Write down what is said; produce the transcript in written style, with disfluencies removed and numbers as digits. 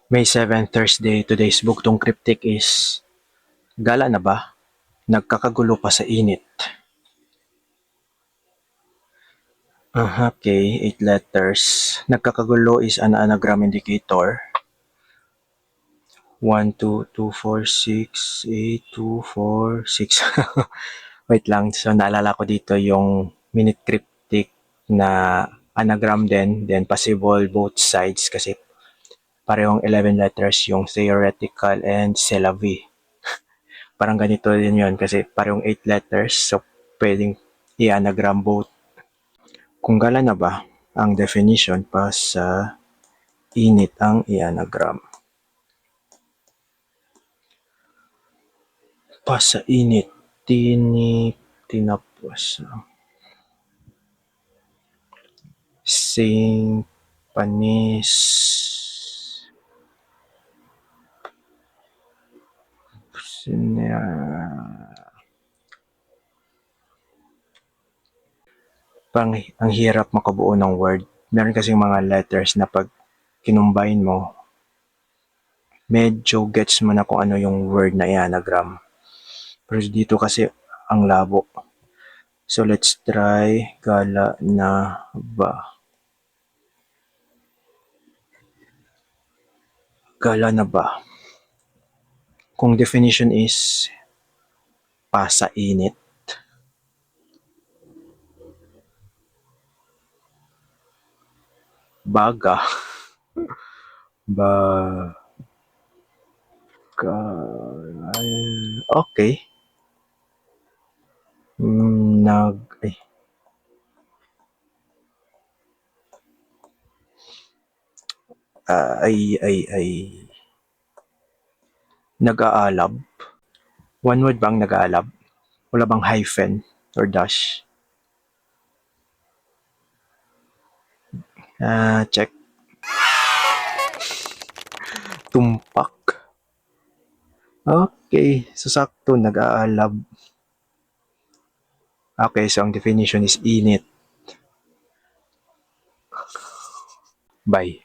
May 7 Thursday, today's buktong cryptic is, gala na ba? Nagkakagulo pa sa init. Okay, 8 letters. Nagkakagulo is an anagram indicator. 1, 2, 2, 4, 6, 8, 2, 4, 6. Wait lang, so naalala ko dito yung minute cryptic na anagram din, then possible both sides kasi parehong 11 letters yung theoretical and c'est la vie. Parang ganito din yun kasi parehong 8 letters, so pwedeng i-anagram both. Kung gala na ba ang definition pa sa init ang i-anagram? Pa sa init, tinapos. Sing, panis, parang ang hirap makabuo ng word. Meron kasing mga letters na pag kinumbine mo, medyo gets mo na kung ano yung word na i-anagram. Pero dito kasi ang labo. So let's try gala na ba. Gala na ba? Kung definition is pasa init, baga, ba, ka, okay. Nag, ay, nag-aalab. One word bang nag-aalab? Wala bang hyphen or dash? Check. Tumpak. Okay, so sakto nag-aalab. Okay, so ang definition is init. Bye.